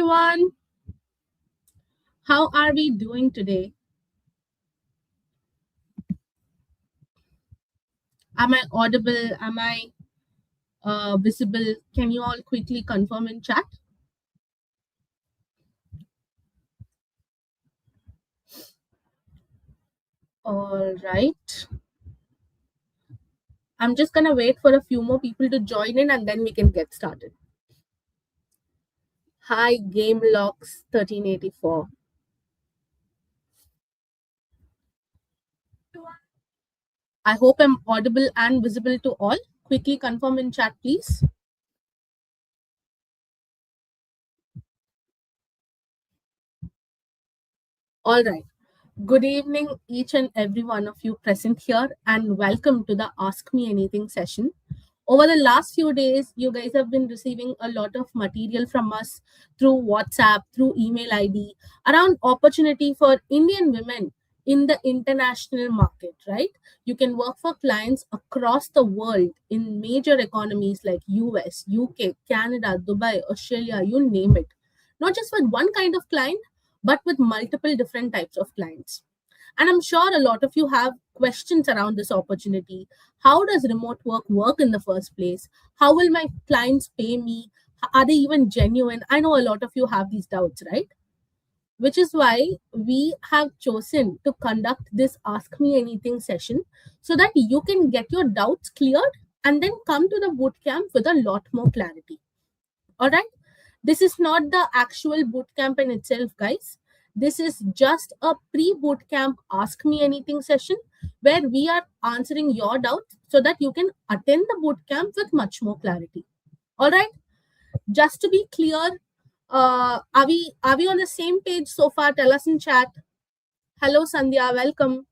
everyone. How are we doing today? Am I audible? Am I visible? Can you all quickly confirm in chat? All right. I'm just going to wait for a few more people to join in and then we can get started. Hi, GameLocks 1384. I hope I'm audible and visible to all. Quickly confirm in chat, please. All right. Good evening, each and every one of you present here, and welcome to the Ask Me Anything session. Over the last few days, you guys have been receiving a lot of material from us through WhatsApp, through email ID, around opportunity for Indian women in the international market, right? You can work for clients across the world in major economies like US, UK, Canada, Dubai, Australia, you name it. Not just with one kind of client, but with multiple different types of clients. And I'm sure a lot of you have questions around this opportunity. How does remote work in the first place? How will my clients pay me? Are they even genuine? I know a lot of you have these doubts, right? Which is why we have chosen to conduct this Ask Me Anything session so that you can get your doubts cleared and then come to the bootcamp with a lot more clarity. All right. This is not the actual bootcamp in itself, guys. This is just a pre-bootcamp Ask Me Anything session where we are answering your doubts so that you can attend the bootcamp with much more clarity. All right. Just to be clear, are we on the same page so far? Tell us in chat. Hello, Sandhya. Welcome.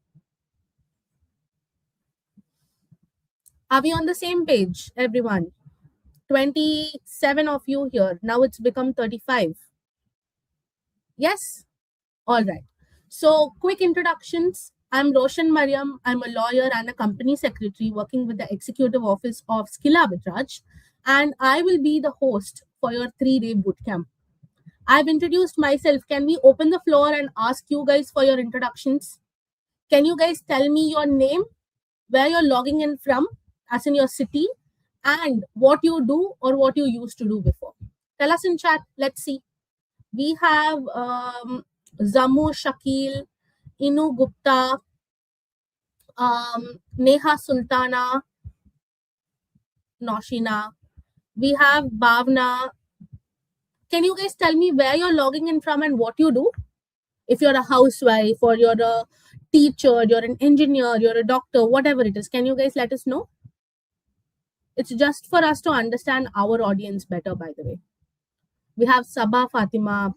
Are we on the same page, everyone? 27 of you here. Now it's become 35. Yes? All right. So, quick introductions. I'm Roshan Mariam. I'm a lawyer and a company secretary working with the executive office of Skill Arbitrage, and I will be the host for your 3-day bootcamp. I've introduced myself. Can we open the floor and ask you guys for your introductions? Can you guys tell me your name, where you're logging in from, as in your city, and what you do or what you used to do before? Tell us in chat. Let's see. We have Zamu Shakil, Inu Gupta, Neha Sultana, Noshina. We have Bhavna. Can you guys tell me where you're logging in from and what you do? If you're a housewife or you're a teacher, you're an engineer, you're a doctor, whatever it is, can you guys let us know? It's just for us to understand our audience better, by the way. We have Sabah Fatima.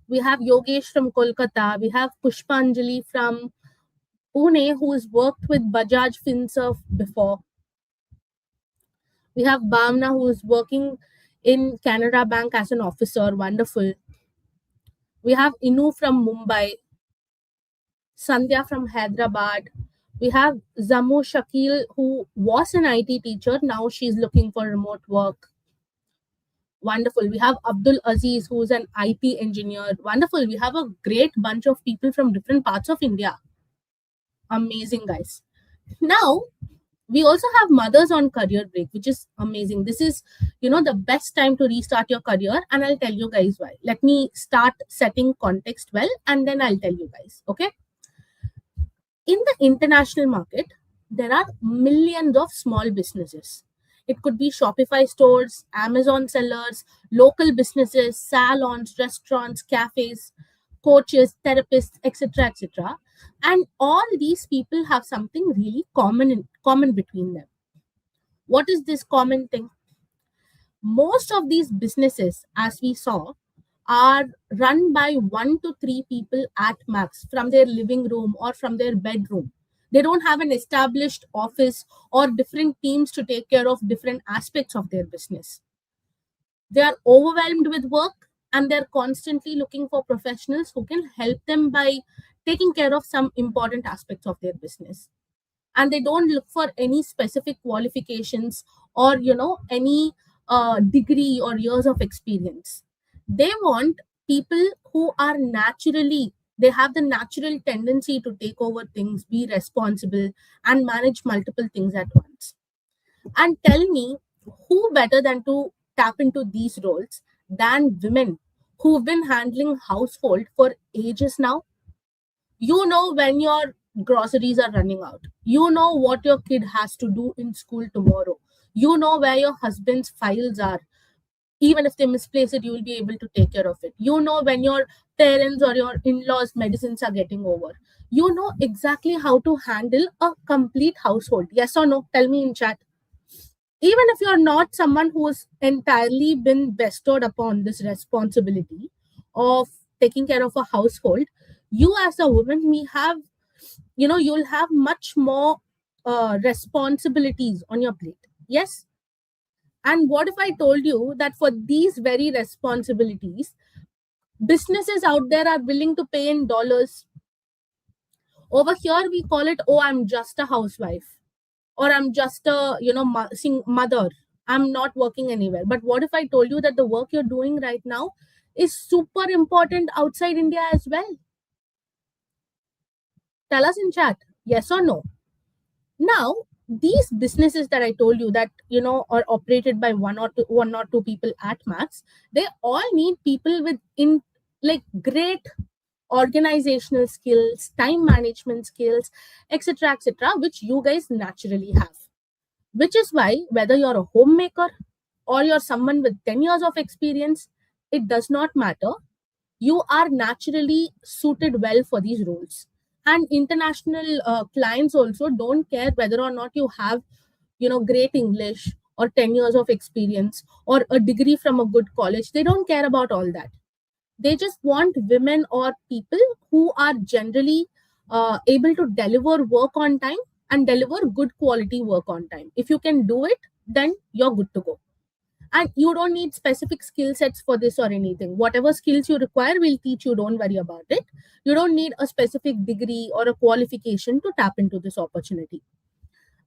We have Yogesh from Kolkata. We have Pushpanjali from Pune, who has worked with Bajaj Finserv before. We have Bhavna, who is working in Canada Bank as an officer. Wonderful. We have Inu from Mumbai, Sandhya from Hyderabad. We have Zamu Shakil, who was an IT teacher. Now she's looking for remote work. Wonderful. We have Abdul Aziz, who's an IT engineer. Wonderful. We have a great bunch of people from different parts of India. Amazing, guys. Now, we also have mothers on career break, which is amazing. This is, the best time to restart your career, and I'll tell you guys why. Let me start setting context well, and then I'll tell you guys. Okay. In the international market, there are millions of small businesses. It could be Shopify stores, Amazon sellers, local businesses, salons, restaurants, cafes, coaches, therapists, etc., etc. And all these people have something really common between them. What is this common thing? Most of these businesses, as we saw, are run by 1 to 3 people at max from their living room or from their bedroom. They don't have an established office or different teams to take care of different aspects of their business. They are overwhelmed with work and they're constantly looking for professionals who can help them by taking care of some important aspects of their business. And they don't look for any specific qualifications or any degree or years of experience. They want people who are naturally, they have the natural tendency to take over things, be responsible, and manage multiple things at once. And tell me, who better than to tap into these roles than women who've been handling household for ages now? You know when your groceries are running out. You know what your kid has to do in school tomorrow. You know where your husband's files are. Even if they misplace it, you will be able to take care of it. You know when your parents or your in-laws medicines are getting over. You know exactly how to handle a complete household. Yes or no? Tell me in chat. Even if you're not someone who's entirely been bestowed upon this responsibility of taking care of a household, you as a woman, we have, you'll have much more responsibilities on your plate. Yes. And what if I told you that for these very responsibilities, businesses out there are willing to pay in dollars? Over here, we call it, oh, I'm just a housewife, or I'm just a, mother. I'm not working anywhere. But what if I told you that the work you're doing right now is super important outside India as well? Tell us in chat, yes or no. Now, these businesses that I told you that are operated by one or two people at max, they all need people with in like great organizational skills, time management skills, etc., etc., which you guys naturally have. Which is why whether you're a homemaker or you're someone with 10 years of experience, it does not matter. You are naturally suited well for these roles. And international clients also don't care whether or not you have great English or 10 years of experience or a degree from a good college. They don't care about all that. They just want women or people who are generally able to deliver work on time and deliver good quality work on time. If you can do it, then you're good to go. And you don't need specific skill sets for this or anything. Whatever skills you require, we'll teach you. Don't worry about it. You don't need a specific degree or a qualification to tap into this opportunity.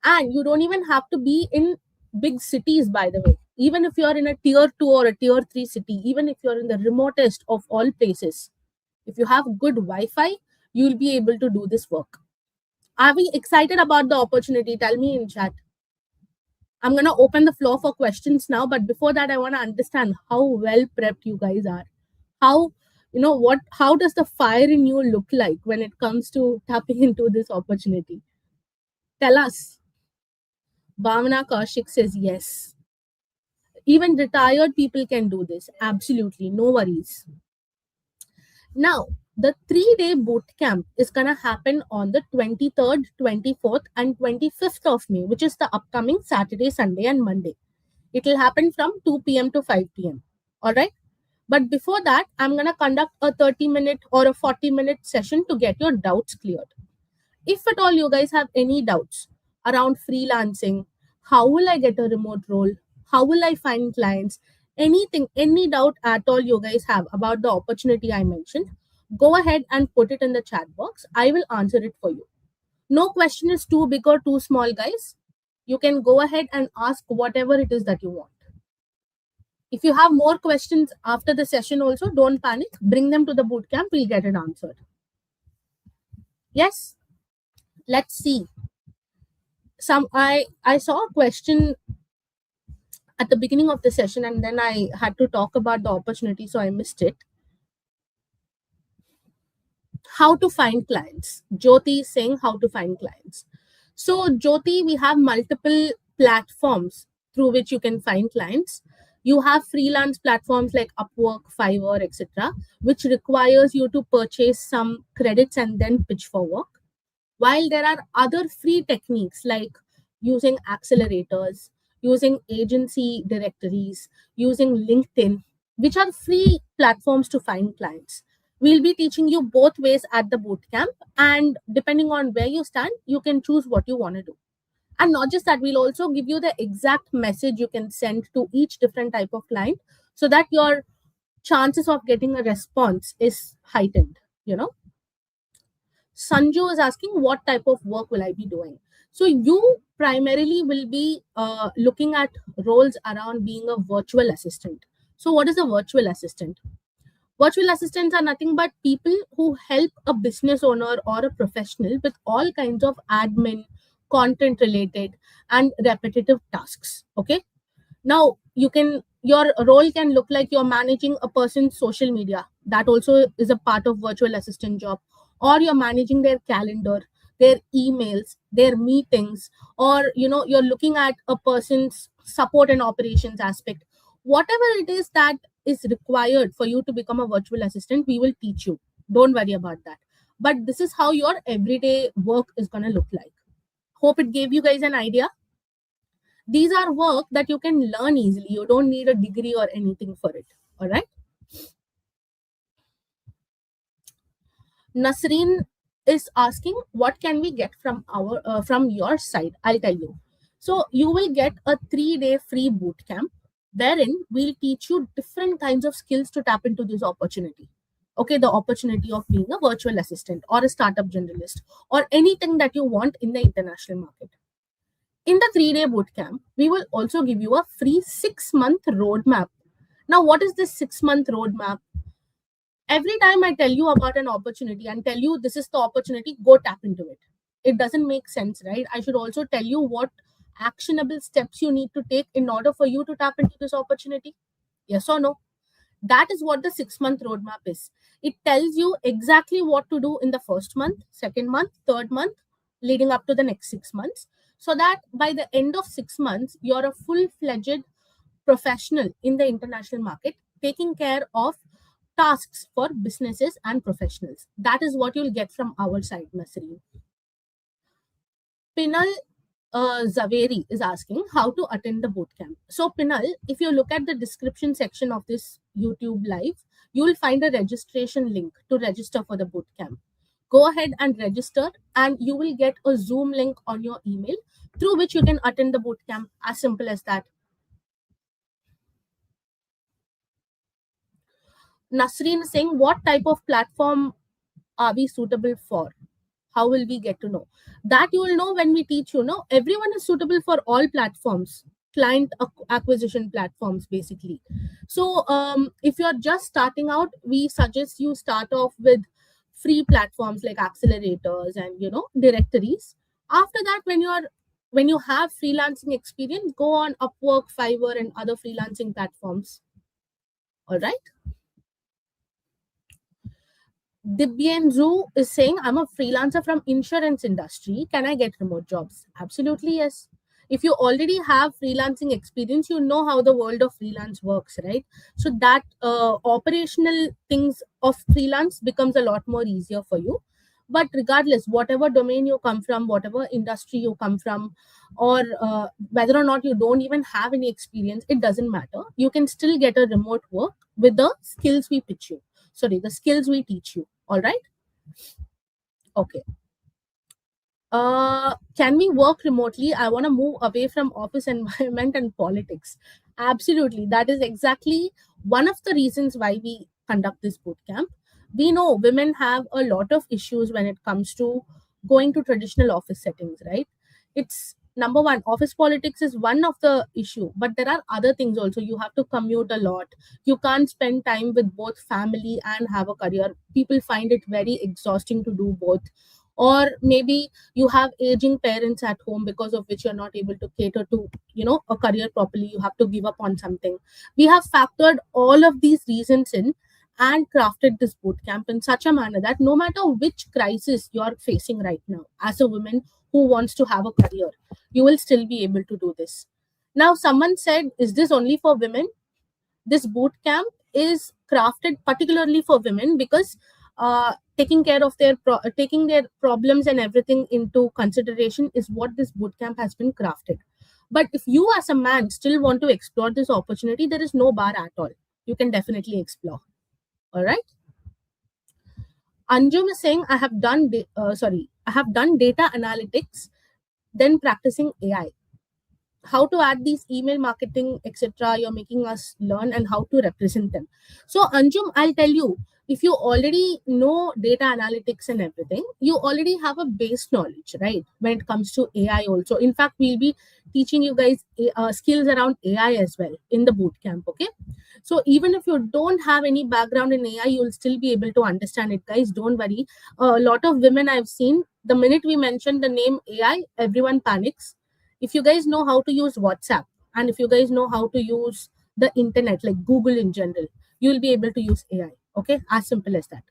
And you don't even have to be in big cities, by the way. Even if you're in a tier 2 or a tier 3 city, even if you're in the remotest of all places, if you have good Wi-Fi, you'll be able to do this work. Are we excited about the opportunity? Tell me in chat. I'm going to open the floor for questions now, but before that, I want to understand how well prepped you guys are. How does the fire in you look like when it comes to tapping into this opportunity? Tell us. Bhavana Kaushik says yes. Even retired people can do this. Absolutely. No worries. Now, the 3-day boot camp is going to happen on the 23rd, 24th, and 25th of May, which is the upcoming Saturday, Sunday, and Monday. It will happen from 2 p.m. to 5 p.m. All right. But before that, I'm going to conduct a 30-minute or a 40-minute session to get your doubts cleared. If at all you guys have any doubts around freelancing, how will I get a remote role? How will I find clients? Anything, any doubt at all you guys have about the opportunity I mentioned, go ahead and put it in the chat box. I will answer it for you. No question is too big or too small, guys. You can go ahead and ask whatever it is that you want. If you have more questions after the session also, don't panic. Bring them to the bootcamp. We'll get it answered. Yes? Let's see. I saw a question at the beginning of the session and then I had to talk about the opportunity, so I missed it. How to find clients. Jyoti is saying how to find clients. So Jyoti, we have multiple platforms through which you can find clients. You have freelance platforms like Upwork, Fiverr, etc., which requires you to purchase some credits and then pitch for work. While there are other free techniques like using accelerators, using agency directories, using LinkedIn, which are free platforms to find clients. We'll be teaching you both ways at the bootcamp, and depending on where you stand, you can choose what you want to do. And not just that, we'll also give you the exact message you can send to each different type of client so that your chances of getting a response is heightened. Sanju is asking, what type of work will I be doing? So you primarily will be looking at roles around being a virtual assistant. So what is a virtual assistant? Virtual assistants are nothing but people who help a business owner or a professional with all kinds of admin, content related, and repetitive tasks. Okay. Now, your role can look like you're managing a person's social media. That also is a part of virtual assistant job. Or you're managing their calendar, their emails, their meetings, or you're looking at a person's support and operations aspect. Whatever it is that is required for you to become a virtual assistant, we will teach you. Don't worry about that. But this is how your everyday work is going to look like. Hope it gave you guys an idea. These are work that you can learn easily. You don't need a degree or anything for it. All right. Nasreen is asking, what can we get from your side? I'll tell you. So you will get a 3-day free boot camp wherein we'll teach you different kinds of skills to tap into this opportunity. Okay, the opportunity of being a virtual assistant or a startup generalist or anything that you want in the international market. In the 3-day bootcamp, we will also give you a free 6-month roadmap. Now, what is this 6-month roadmap? Every time I tell you about an opportunity and tell you this is the opportunity, go tap into it. It doesn't make sense, right? I should also tell you what actionable steps you need to take in order for you to tap into this opportunity. Yes or no? That is what the 6-month roadmap is. It tells you exactly what to do in the first month, second month, third month, leading up to the next 6 months, so that by the end of 6 months, you're a full-fledged professional in the international market, taking care of tasks for businesses and professionals. That is what you'll get from our side, Nasreen. Pinal Zaveri is asking how to attend the bootcamp. So, Pinal, if you look at the description section of this YouTube live, you will find a registration link to register for the bootcamp. Go ahead and register, and you will get a Zoom link on your email through which you can attend the bootcamp. As simple as that. Nasreen is saying, what type of platform are we suitable for? How will we get to know? That you will know when we teach you. No, everyone is suitable for all platforms, client acquisition platforms, basically. So, if you're just starting out, we suggest you start off with free platforms like accelerators and directories. After that, when you have freelancing experience, go on Upwork, Fiverr, and other freelancing platforms. All right. Dibyenzu is saying, I'm a freelancer from insurance industry. Can I get remote jobs? Absolutely, yes. If you already have freelancing experience, you know how the world of freelance works, right? So that operational things of freelance becomes a lot more easier for you. But regardless, whatever domain you come from, whatever industry you come from, or whether or not you don't even have any experience, it doesn't matter. You can still get a remote work with the skills we pitch you. Sorry, the skills we teach you. All right. Okay. Can we work remotely? I want to move away from office environment and politics. Absolutely. That is exactly one of the reasons why we conduct this boot camp. We know women have a lot of issues when it comes to going to traditional office settings, right? It's number one, office politics is one of the issue, but there are other things also. You have to commute a lot. You can't spend time with both family and have a career. People find it very exhausting to do both. Or maybe you have aging parents at home, because of which you're not able to cater to a career properly. You have to give up on something. We have factored all of these reasons in and crafted this boot camp in such a manner that no matter which crisis you're facing right now as a woman who wants to have a career, you will still be able to do this. Now, someone said, is this only for women? This boot camp is crafted particularly for women because taking their problems and everything into consideration is what this boot camp has been crafted. But if you as a man still want to explore this opportunity, there is no bar at all. You can definitely explore. All right. Anjum is saying, I have done data analytics, then practicing AI. How to add these email marketing, etc. You're making us learn, and how to represent them. So, Anjum, I'll tell you, if you already know data analytics and everything, you already have a base knowledge, right? When it comes to AI also. In fact, we'll be teaching you guys skills around AI as well in the boot camp. Okay. So even if you don't have any background in AI, you'll still be able to understand it, guys. Don't worry. A lot of women I've seen, the minute we mention the name AI, everyone panics. If you guys know how to use WhatsApp, and if you guys know how to use the internet, like Google in general, you'll be able to use AI. Okay, as simple as that.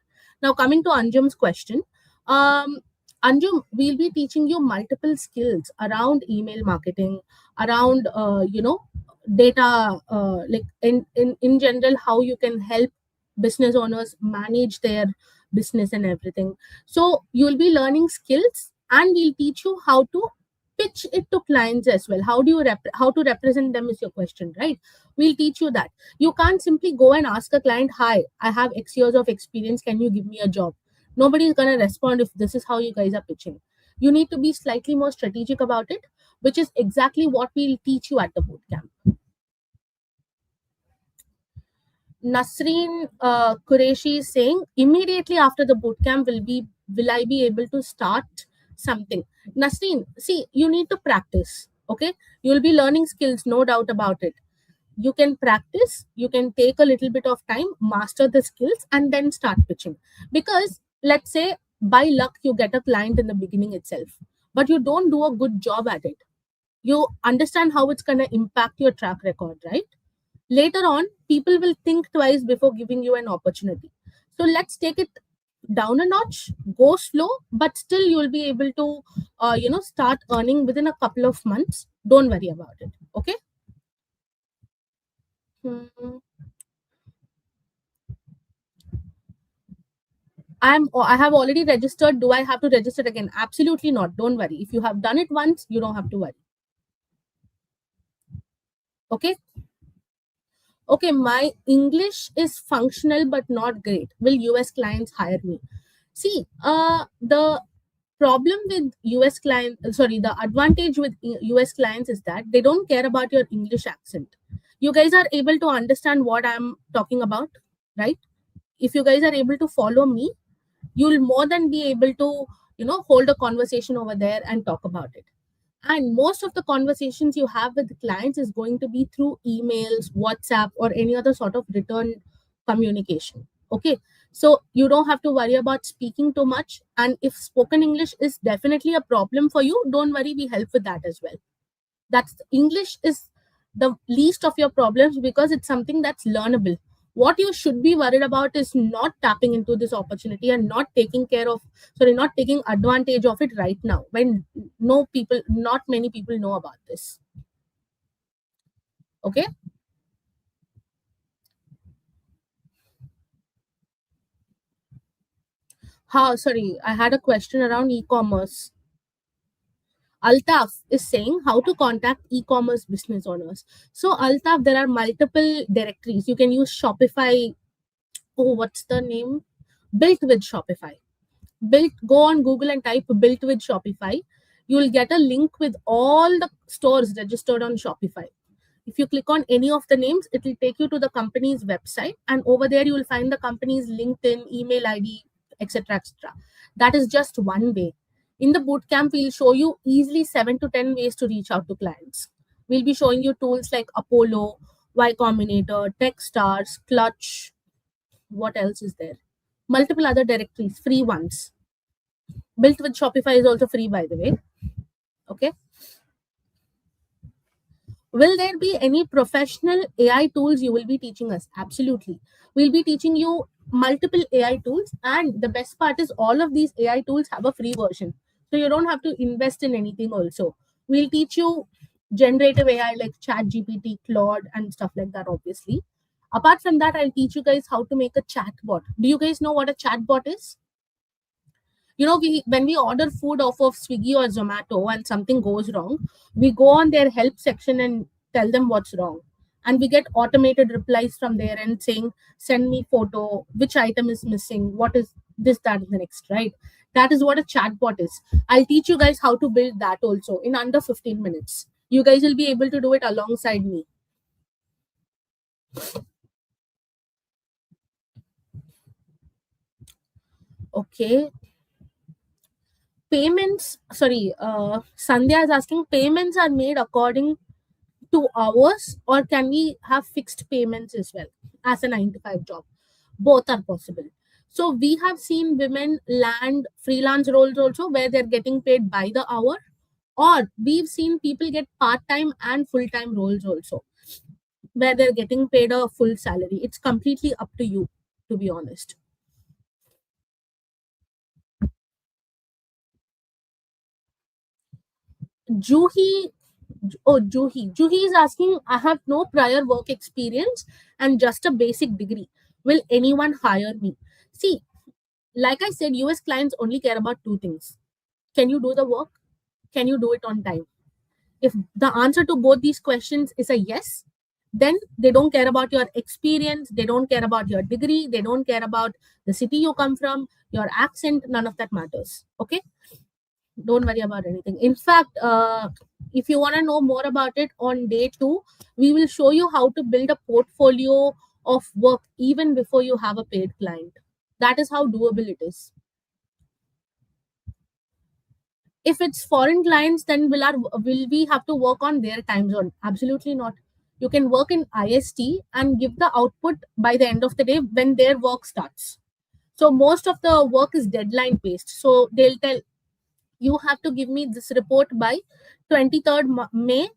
Now coming to Anjum's question, um, Anjum, we'll be teaching you multiple skills around email marketing, around data, like in general, how you can help business owners manage their business and everything. So you'll be learning skills, and we'll teach you how to pitch it to clients as well. How do you how to represent them is your question, right? We'll teach you that. You can't simply go and ask a client, hi, I have X years of experience, can you give me a job? Nobody's going to respond if this is how you guys are pitching. You need to be slightly more strategic about it, which is exactly what we'll teach you at the bootcamp. Nasreen Qureshi is saying, immediately after the bootcamp, will I be able to start something? Nasreen, see, you need to practice. Okay, you'll be learning skills, no doubt about it. You can practice. You can take a little bit of time, master the skills, and then start pitching. Because let's say by luck you get a client in the beginning itself, but you don't do a good job at it. You understand how it's going to impact your track record, right? Later on, people will think twice before giving you an opportunity. So let's take it down a notch, go slow, but still you'll be able to start earning within a couple of months. Don't worry about it. Okay. Hmm. I have already registered. Do I have to register again? Absolutely not. Don't worry. If you have done it once, you don't have to worry. Okay. Okay, my English is functional but not great. Will US clients hire me? See, the problem with US clients, sorry, the advantage with US clients is that they don't care about your English accent. You guys are able to understand what I'm talking about, right? If you guys are able to follow me, you'll more than be able to, hold a conversation over there and talk about it. And most of the conversations you have with the clients is going to be through emails, WhatsApp, or any other sort of return communication. Okay. So you don't have to worry about speaking too much. And if spoken English is definitely a problem for you, don't worry, we help with that as well. That's English is the least of your problems because it's something that's learnable. What you should be worried about is not tapping into this opportunity and not taking care of, sorry, not taking advantage of it right now when not many people know about this. Okay. How, sorry, I had a question around e-commerce. Altaf is saying how to contact e-commerce business owners. So Altaf, there are multiple directories. You can use Shopify. Oh, what's the name? Built with Shopify. Go on Google and type built with Shopify. You will get a link with all the stores registered on Shopify. If you click on any of the names, it will take you to the company's website, and over there you will find the company's LinkedIn, email ID, etc. etc. That is just one way. In the bootcamp, we'll show you easily 7 to 10 ways to reach out to clients. We'll be showing you tools like Apollo, Y Combinator, Techstars, Clutch. What else is there? Multiple other directories, free ones. Built with Shopify is also free, by the way. Okay. Will there be any professional AI tools you will be teaching us? Absolutely. We'll be teaching you multiple AI tools, and the best part is all of these AI tools have a free version. So you don't have to invest in anything also. We'll teach you generative AI like ChatGPT, Claude, and stuff like that, obviously. Apart from that, I'll teach you guys how to make a chatbot. Do you guys know what a chatbot is? We when we order food off of Swiggy or Zomato and something goes wrong, we go on their help section and tell them what's wrong, and we get automated replies from there and saying, send me photo, which item is missing, what is this, that, and the next, right? That is what a chatbot is. I'll teach you guys how to build that also in under 15 minutes. You guys will be able to do it alongside me. Okay. Payments, sorry, Sandhya is asking, payments are made according 2 hours, or can we have fixed payments as well as a 9 to 5 job? Both are possible. So we have seen women land freelance roles also where they're getting paid by the hour, or we've seen people get part-time and full-time roles also where they're getting paid a full salary. It's completely up to you, to be honest. Juhi, Juhi is asking, I have no prior work experience and just a basic degree. Will anyone hire me? See, like I said, US clients only care about two things. Can you do the work? Can you do it on time? If the answer to both these questions is a yes, then they don't care about your experience, they don't care about your degree, they don't care about the city you come from, your accent, none of that matters. Okay, don't worry about anything. In fact, if you want to know more about it, on day 2 we will show you how to build a portfolio of work even before you have a paid client. That is how doable it is. If it's foreign clients, then will we have to work on their time zone? Absolutely not. You can work in IST and give the output by the end of the day when their work starts. So most of the work is deadline based, so they'll tell you have to give me this report by 23rd May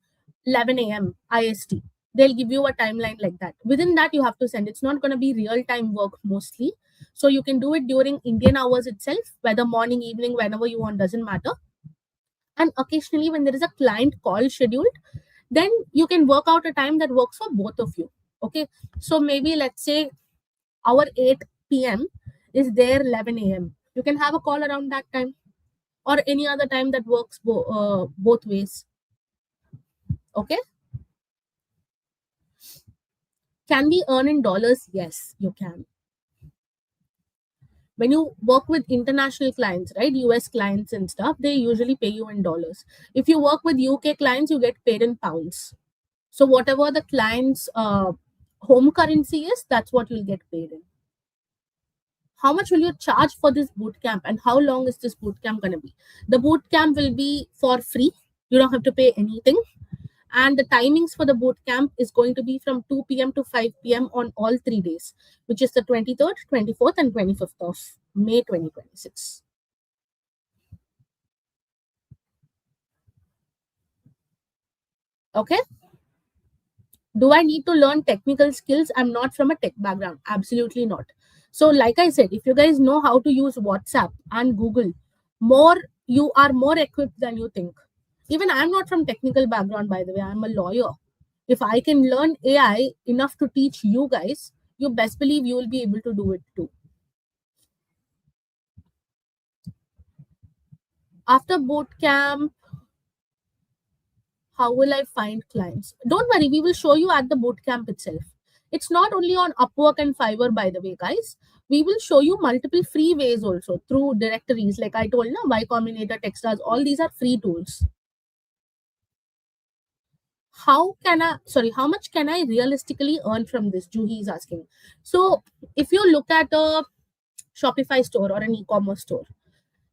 11 a.m. IST. They'll give you a timeline like that. Within that you have to send. It's not going to be real time work mostly, so you can do it during Indian hours itself, whether morning, evening, whenever you want, doesn't matter. And occasionally when there is a client call scheduled, then you can work out a time that works for both of you. Okay, so maybe let's say our 8 p.m is their 11 a.m. You can have a call around that time, or any other time that works both ways. Okay, can we earn in dollars? Yes, you can. When you work with international clients, right, US clients and stuff, they usually pay you in dollars. If you work with UK clients, you get paid in pounds. So whatever the client's home currency is, that's what you'll get paid in. How much will you charge for this boot camp, and how long is this boot camp going to be? The boot camp will be for free. You don't have to pay anything. And the timings for the boot camp is going to be from 2 p.m. to 5 p.m. on all 3 days, which is the 23rd, 24th, and 25th of May 2026. Okay. Do I need to learn technical skills? I'm not from a tech background. Absolutely not. So, like I said, if you guys know how to use WhatsApp and Google, more you are more equipped than you think. Even I'm not from technical background, by the way. I'm a lawyer. If I can learn AI enough to teach you guys, you best believe you will be able to do it too. After boot camp, how will I find clients? Don't worry, we will show you at the boot camp itself. It's not only on Upwork and Fiverr, by the way, guys. We will show you multiple free ways also through directories. Like I told, na, Y Combinator, Techstars, all these are free tools. How much can I realistically earn from this? Juhi is asking. So if you look at a Shopify store or an e-commerce store,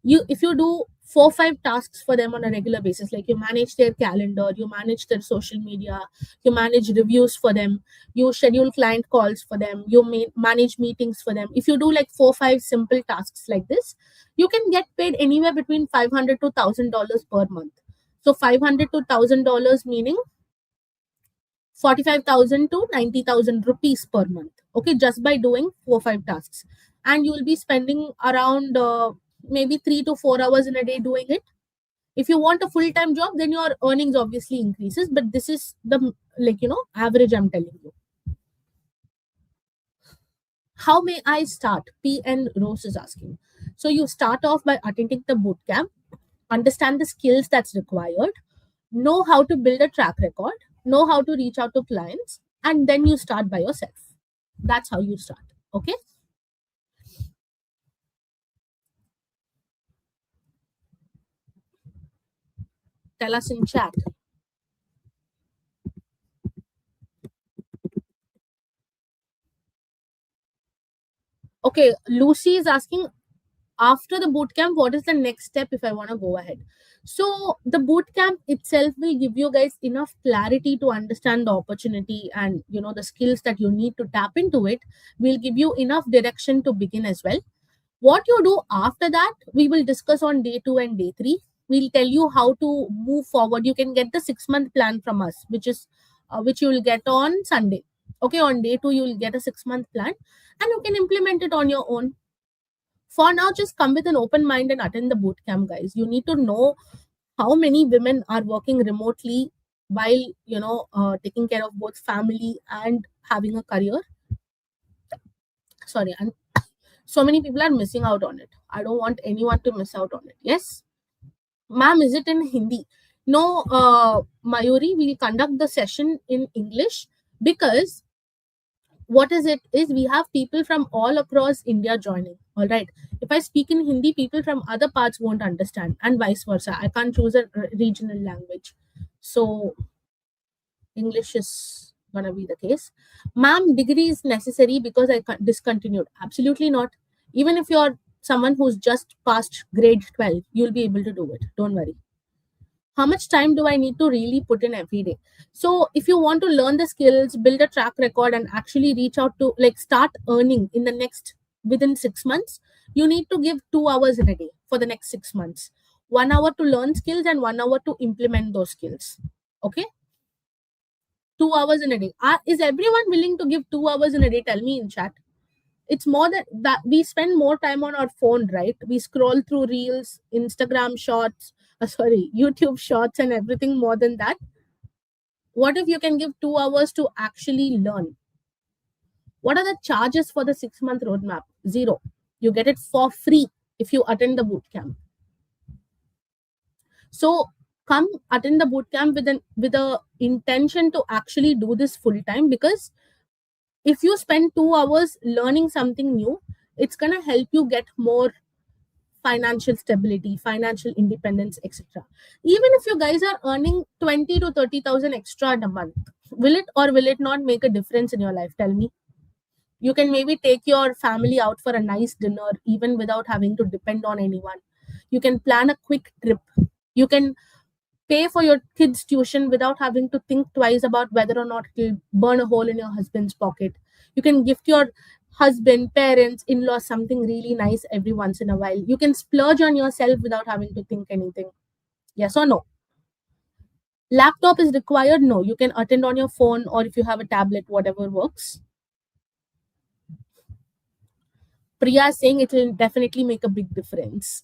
if you do 4 5 tasks for them on a regular basis, like you manage their calendar, you manage their social media, you manage reviews for them, you schedule client calls for them, you manage meetings for them. If you do like 4 5 simple tasks like this, you can get paid anywhere between $500 to $1,000 per month. So $500 to $1,000 meaning 45,000 to 90,000 rupees per month. Okay, just by doing 4 5 tasks. And you will be spending around maybe 3 to 4 hours in a day doing it. If you want a full-time job, then your earnings obviously increases, but this is the, like, average I'm telling you. How may I start? PN Rose is asking. So you start off by attending the boot camp, understand the skills that's required, know how to build a track record, know how to reach out to clients, and then you start by yourself. That's how you start. Okay. Tell us in chat. Okay, Lucy is asking, after the boot camp, what is the next step if I want to go ahead? So the boot camp itself will give you guys enough clarity to understand the opportunity, and the skills that you need to tap into it will give you enough direction to begin as well. What you do after that, we will discuss on day 2 and day 3. We'll tell you how to move forward. You can get the 6-month plan from us, which you will get on Sunday. Okay, on day 2 you will get a 6-month plan, and you can implement it on your own. For now, just come with an open mind and attend the boot camp, guys. You need to know how many women are working remotely while taking care of both family and having a career. Sorry, and so many people are missing out on it. I don't want anyone to miss out on it. Yes, ma'am, is it in Hindi? No, Mayuri, we'll conduct the session in English, because what is it is we have people from all across India joining. All right. If I speak in Hindi, people from other parts won't understand, and vice versa. I can't choose a regional language. So English is gonna be the case. Ma'am, degree is necessary because I discontinued. Absolutely not. Even if you're someone who's just passed grade 12, you'll be able to do it. Don't worry. How much time do I need to really put in every day? So if you want to learn the skills, build a track record, and actually reach out to, like, start earning in the next within 6 months, you need to give 2 hours in a day for the next 6 months. 1 hour to learn skills and 1 hour to implement those skills. Okay, 2 hours in a day. Is everyone willing to give 2 hours in a day? Tell me in chat. It's more than that. We spend more time on our phone, right? We scroll through reels, Instagram shorts, YouTube shorts, and everything more than that. What if you can give 2 hours to actually learn? What are the charges for the 6-month roadmap? Zero. You get it for free if you attend the bootcamp. So come attend the bootcamp with a intention to actually do this full time, because if you spend 2 hours learning something new, it's gonna help you get more financial stability, financial independence, etc. Even if you guys are earning 20 to 30,000 extra in a month, will it or will it not make a difference in your life? Tell me. You can maybe take your family out for a nice dinner even without having to depend on anyone. You can plan a quick trip. You can pay for your kids' tuition without having to think twice about whether or not it will burn a hole in your husband's pocket. You can gift your husband, parents, in-laws something really nice every once in a while. You can splurge on yourself without having to think anything. Yes or no? Laptop is required? No. You can attend on your phone, or if you have a tablet, whatever works. Priya is saying it will definitely make a big difference.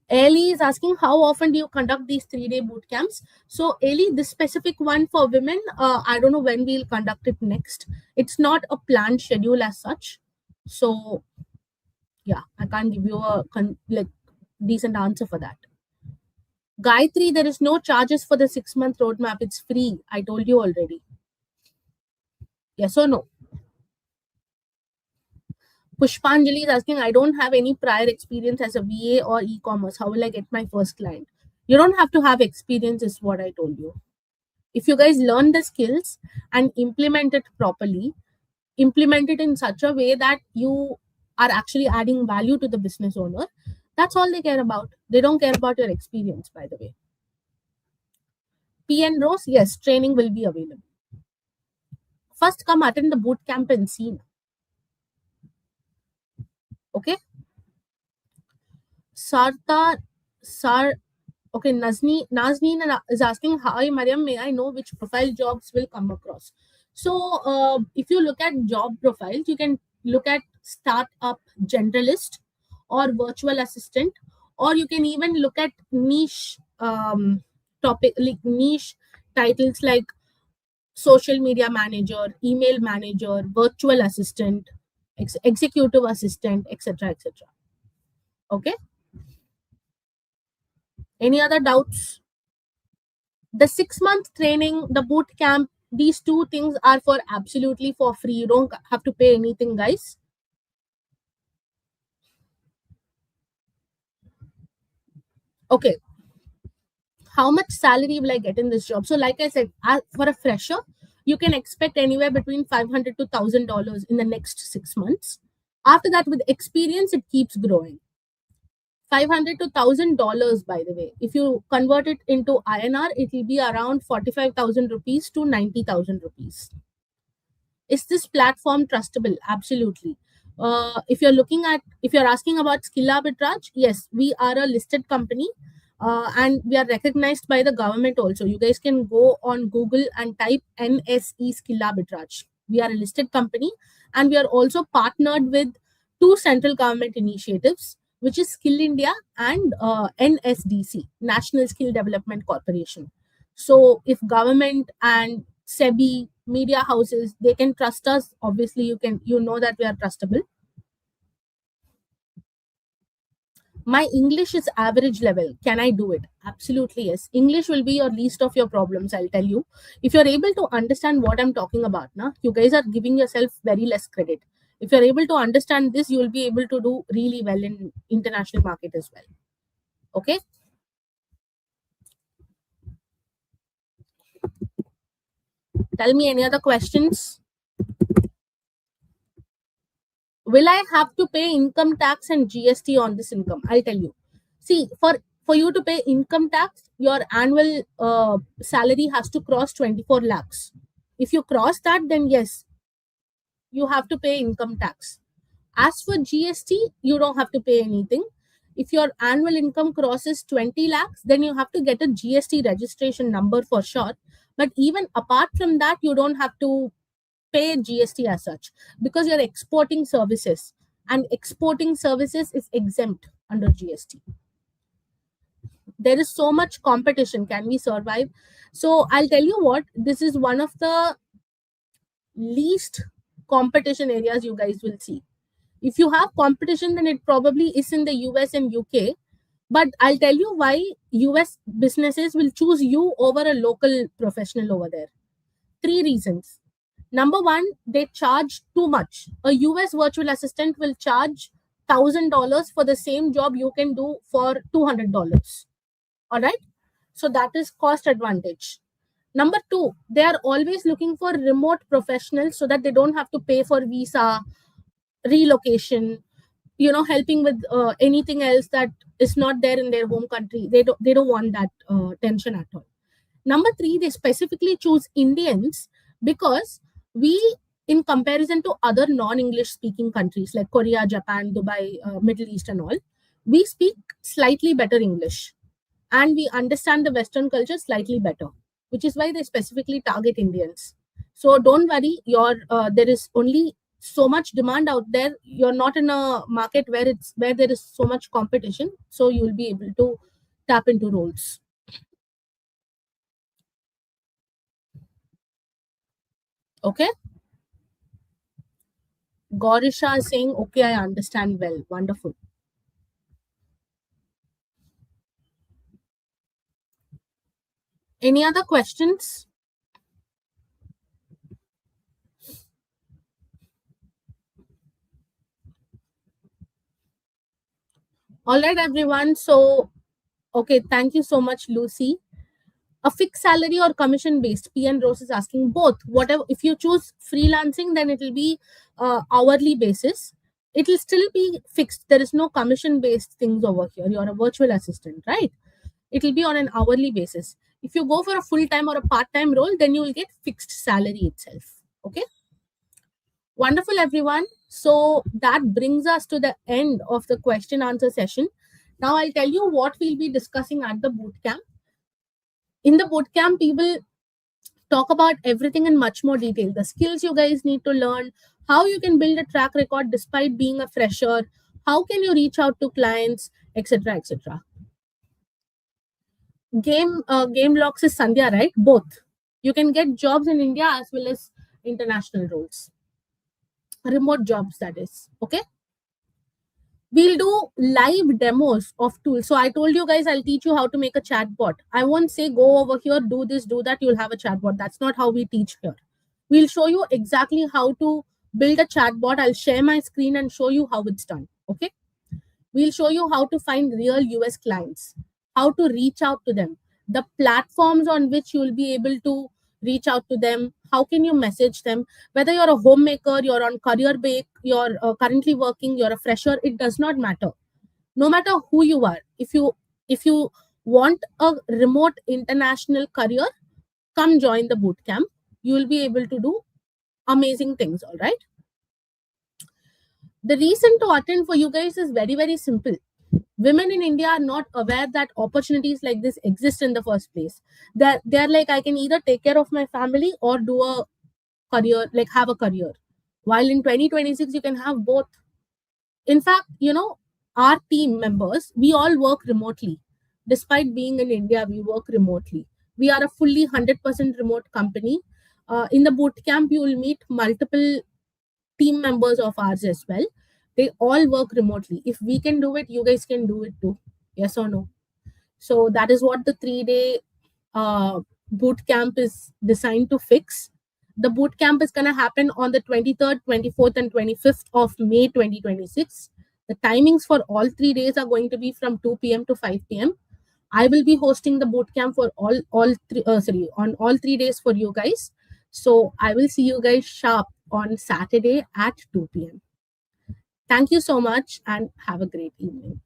Ellie is asking, how often do you conduct these 3-day boot camps? So Ellie, this specific one for women, I don't know when we'll conduct it next. It's not a planned schedule as such. So yeah, I can't give you a decent answer for that. Gayatri, there is no charges for the 6-month roadmap. It's free. I told you already. Yes or no? Pushpanjali is asking, I don't have any prior experience as a VA or e-commerce. How will I get my first client? You don't have to have experience, is what I told you. If you guys learn the skills and implement it properly, implement it in such a way that you are actually adding value to the business owner, that's all they care about. They don't care about your experience, by the way. PN Rose, yes, training will be available. First, come attend the boot camp and see. Okay. Okay, Nazneen is asking, hi Mariam, may I know which profile jobs will come across? So if you look at job profiles, you can look at startup generalist or virtual assistant, or you can even look at niche niche titles like social media manager, email manager, virtual assistant, executive assistant, etc., etc. Okay. Any other doubts? The 6-month training, the boot camp, these two things are for absolutely for free. You don't have to pay anything, guys. Okay. How much salary will I get in this job? So like I said, for a fresher, you can expect anywhere between $500 to $1,000 in the next 6 months. After that, with experience, it keeps growing. 500 to $1,000, by the way. If you convert it into INR, it will be around 45,000 rupees to 90,000 rupees. Is this platform trustable? Absolutely. If you're asking about skill arbitrage, yes, we are a listed company, and we are recognized by the government also. You guys can go on Google and type NSE skill arbitrage. We are a listed company, and we are also partnered with two central government initiatives, which is Skill India and NSDC, National Skill Development Corporation. So if government and SEBI, media houses, they can trust us, obviously you know that we are trustable. My English is average level. Can I do it? Absolutely yes. English will be your least of your problems, I'll tell you. If you're able to understand what I'm talking about now, you guys are giving yourself very less credit. If you're able to understand this, you will be able to do really well in international market as well. Okay. Tell me any other questions. Will I have to pay income tax and GST on this income? I'll tell you. See, for you to pay income tax, your annual salary has to cross 24 lakhs. If you cross that, then yes, you have to pay income tax. As for GST, you don't have to pay anything. If your annual income crosses 20 lakhs, then you have to get a GST registration number for sure. But even apart from that, you don't have to pay GST as such, because you're exporting services, and exporting services is exempt under GST. There is so much competition. Can we survive? So I'll tell you what, this is one of the least competition areas you guys will see. If you have competition, then it probably is in the US and UK. But I'll tell you why US businesses will choose you over a local professional over there. Three reasons. Number one, they charge too much. A US virtual assistant will charge $1,000 for the same job you can do for $200. All right. So that is cost advantage. Number two, they are always looking for remote professionals so that they don't have to pay for visa, relocation, helping with anything else that is not there in their home country. They don't want that tension at all. Number three, they specifically choose Indians because we, in comparison to other non-English speaking countries like Korea, Japan, Dubai, Middle East and all, we speak slightly better English, and we understand the Western culture slightly better, which is why they specifically target Indians. So don't worry, there is only so much demand out there. You're not in a market where there is so much competition, so you will be able to tap into roles. Okay. Gorisha is saying, okay, I understand well. Wonderful. Any other questions? All right, everyone. So, okay, thank you so much, Lucy. A fixed salary or commission based? PN Rose is asking both. Whatever, if you choose freelancing, then it will be hourly basis. It will still be fixed. There is no commission based things over here. You're a virtual assistant, right? It will be on an hourly basis. If you go for a full time or a part time role, then you will get fixed salary itself. Okay. Wonderful, everyone. So that brings us to the end of the question answer session. Now I'll tell you what we'll be discussing at the bootcamp. In the bootcamp, we will talk about everything in much more detail. The skills you guys need to learn, how you can build a track record despite being a fresher, how can you reach out to clients, etc., etc. Game locks is Sandhya, right? Both. You can get jobs in India as well as international roles, remote jobs, that is. Okay. We'll do live demos of tools. So I told you guys I'll teach you how to make a chatbot. I won't say go over here, do this, do that, you'll have a chatbot. That's not how we teach here. We'll show you exactly how to build a chatbot. I'll share my screen and show you how it's done. Okay. We'll show you how to find real US clients, how to reach out to them, the platforms on which you'll be able to reach out to them? How can you message them? Whether you're a homemaker, you're on career break, you're currently working, you're a fresher, it does not matter. No matter who you are, if you want a remote international career, come join the boot camp. You will be able to do amazing things. All right. The reason to attend for you guys is very, very simple. Women in India are not aware that opportunities like this exist in the first place. They're like, I can either take care of my family or do a career, like have a career. While in 2026, you can have both. In fact, our team members, we all work remotely. Despite being in India, we work remotely. We are a fully 100% remote company. In the boot camp, you will meet multiple team members of ours as well. They all work remotely. If we can do it, you guys can do it too. Yes or no? So that is what the 3-day boot camp is designed to fix. The boot camp is going to happen on the 23rd, 24th, and 25th of May 2026. The timings for all 3 days are going to be from 2 p.m. to 5 p.m. I will be hosting the boot camp for on all 3 days for you guys. So I will see you guys sharp on Saturday at 2 p.m. Thank you so much and have a great evening.